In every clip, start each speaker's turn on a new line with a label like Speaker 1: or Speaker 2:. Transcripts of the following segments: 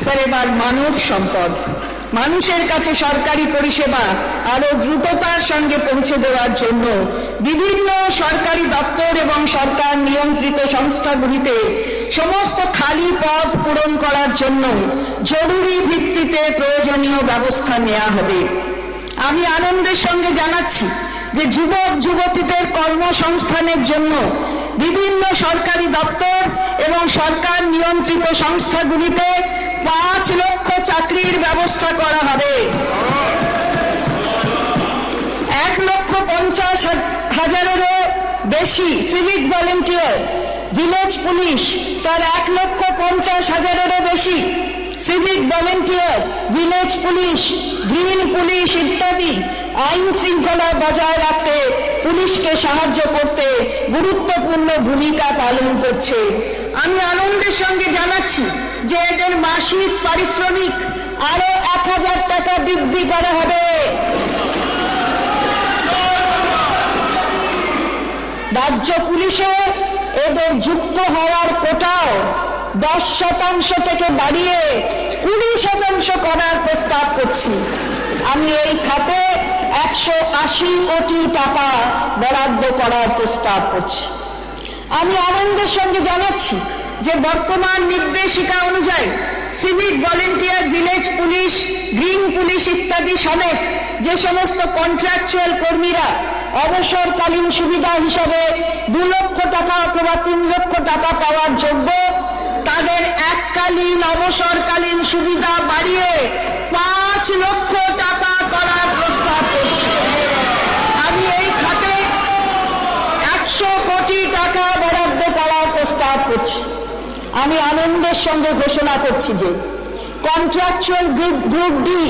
Speaker 1: Sir, এবার মানব সম্পদ। মানুষের কাছে সরকারি পরিষেবা আরো দ্রুততার সঙ্গে পৌঁছে দেওয়ার জন্য বিভিন্ন সরকারি দপ্তর এবং সরকার নিয়ন্ত্রিত সংস্থাগুলিতে সমস্ত খালি পদ পূরণ করার জন্য জরুরি ভিত্তিতে প্রয়োজনীয় ব্যবস্থা নেওয়া হবে। আমি আনন্দের সঙ্গে জানাচ্ছি যে যুবক যুবতীদের কর্মসংস্থানের জন্য বিভিন্ন সরকারি দপ্তর এবং সরকার নিয়ন্ত্রিত সংস্থাগুলিতে 5 লক্ষ চাকরির ব্যবস্থা করা হবে। 1,50,000-এরও বেশি civic volunteer, village police, sir 1,50,000-এরও বেশি civic volunteer, village police, green police ইত্যাদি আইন শৃঙ্খলা বজায় রাখতে পুলিশকে সাহায্য করতে গুরুত্বপূর্ণ ভূমিকা পালন করছে। আমি আনন্দের সঙ্গে জানাচ্ছি যে এদের মাসিক পারিশ্রমিক আরো 1,000 টাকা বৃদ্ধি করা হবে। রাজ্য পুলিশে এদের যুক্ত হওয়ার কোটাও 10% থেকে বাড়িয়ে 20% করার প্রস্তাব করছি। আমি এই খাতে 180 কোটি টাকা বরাদ্দ করার প্রস্তাব করছি। আমি আনন্দের সঙ্গে জানাচ্ছি যে বর্তমান নির্দেশিকা অনুযায়ী civic volunteer, village police, green police ইত্যাদি সমেত যে সমস্ত কন্ট্রাকচুয়াল কর্মীরা অবসরকালীন সুবিধা হিসাবে 2 লক্ষ টাকা অথবা 3 লক্ষ টাকা পাওয়ার যোগ্য, তাদের এককালীন অবসরকালীন সুবিধা বাড়িয়ে 5 লক্ষ টাকা করার প্রস্তাব করছি। আমি এই খাতে 100 কোটি টাকা বরাদ্দ করার প্রস্তাব করছি। আমি আনন্দের সঙ্গে ঘোষণা করছি যে কন্ট্রাকচুয়াল গ্রুপ ডি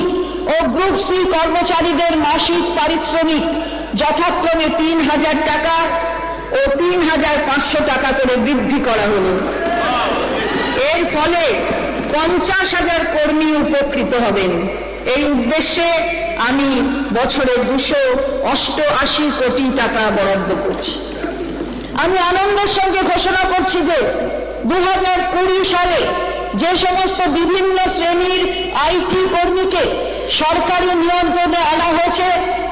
Speaker 1: ও গ্রুপ সি কর্মচারীদের মাসিক পারিশ্রমিক যথাক্রমে 3,000 টাকা ও 3,500 টাকা করে বৃদ্ধি করা হলো। এর ফলে 50,000 কর্মী উপকৃত হবেন। এই উদ্দেশ্যে আমি বছরে 288 কোটি টাকা বরাদ্দ করছি। আমি আনন্দের সঙ্গে ঘোষণা করছি যে 2020 সালে যে সমস্ত বিভিন্ন শ্রেণীর আইটি কর্মীকে সরকারি নিয়ন্ত্রণে আনা হয়েছে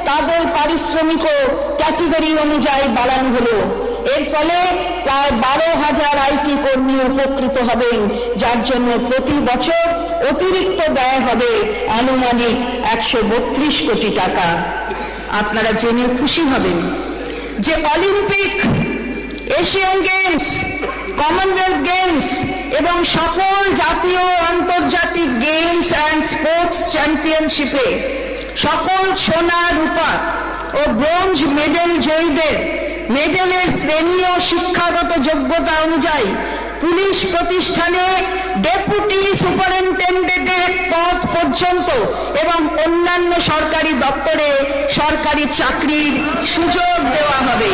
Speaker 1: তাদের পারিশ্রমিকও ক্যাটেগরি অনুযায়ী বাড়ানো হলো। এর ফলে প্রায় 12,000 আইটি কর্মী উপকৃত হবেন, যার জন্য প্রতি বছর অতিরিক্ত ব্যয় হবে আনুমানিক 132 কোটি টাকা। আপনারা জেনে খুশি হবেন যে Olympic, Asian games, Commonwealth games এবং সকল জাতীয় আন্তর্জাতিক গেমস অ্যান্ড স্পোর্টস চ্যাম্পিয়নশিপে সকল সোনা, রূপা ও ব্রোঞ্জ মেডেল জয়ীদের মেডেলের শ্রেণী ও শিক্ষাগত যোগ্যতা অনুযায়ী পুলিশ প্রতিষ্ঠানে ডেপুটি সুপারিনটেন্ডেন্টের পদ পর্যন্ত এবং অন্যান্য সরকারি দপ্তরে সরকারি চাকরির সুযোগ দেওয়া হবে।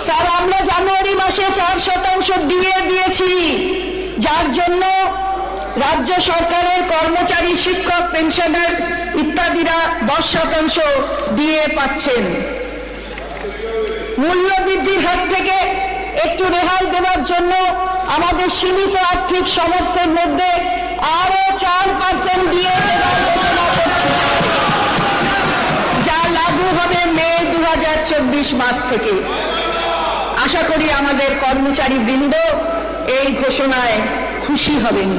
Speaker 1: স্যার, আমরা জানুয়ারি মাসে 4% ডিএ দিয়েছি, যার জন্য রাজ্য সরকারের কর্মচারী, শিক্ষক, পেনশনার ইত্যাদিরা 10% ডিএ পাচ্ছেন। মূল্য বৃদ্ধির হাত থেকে একটু রেহাই দেওয়ার জন্য আমাদের সীমিত আর্থিক সামর্থ্যের মধ্যে আরো 4% ডিএ দেওয়ার ঘোষণা করছি, যা লাগু হবে মে 2024 মাস থেকে। আশা করি আমাদের কর্মচারী বৃন্দ এই ঘোষণায় খুশি হবেন।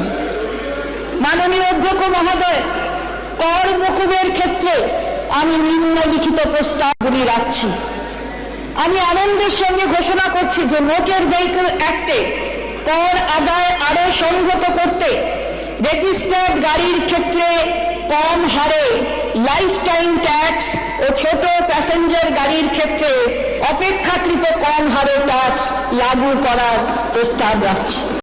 Speaker 1: মাননীয় অধ্যক্ষ মহোদয়, কর মকুবের ক্ষেত্রে আমি নিম্নলিখিত প্রস্তাবগুলি রাখছি। আমি আনন্দের সঙ্গে ঘোষণা করছি যে মোটর ভেহিকল অ্যাক্টে কর আদায় আরো সংহত করতে রেজিস্টার্ড গাড়ির ক্ষেত্রে কম হারে লাইফ টাইম ট্যাক্স ও ছোট প্যাসেঞ্জার গাড়ির ক্ষেত্রে অপেক্ষাকৃত কম হারে ট্যাক্স লাগু করার প্রস্তাব রাখছি।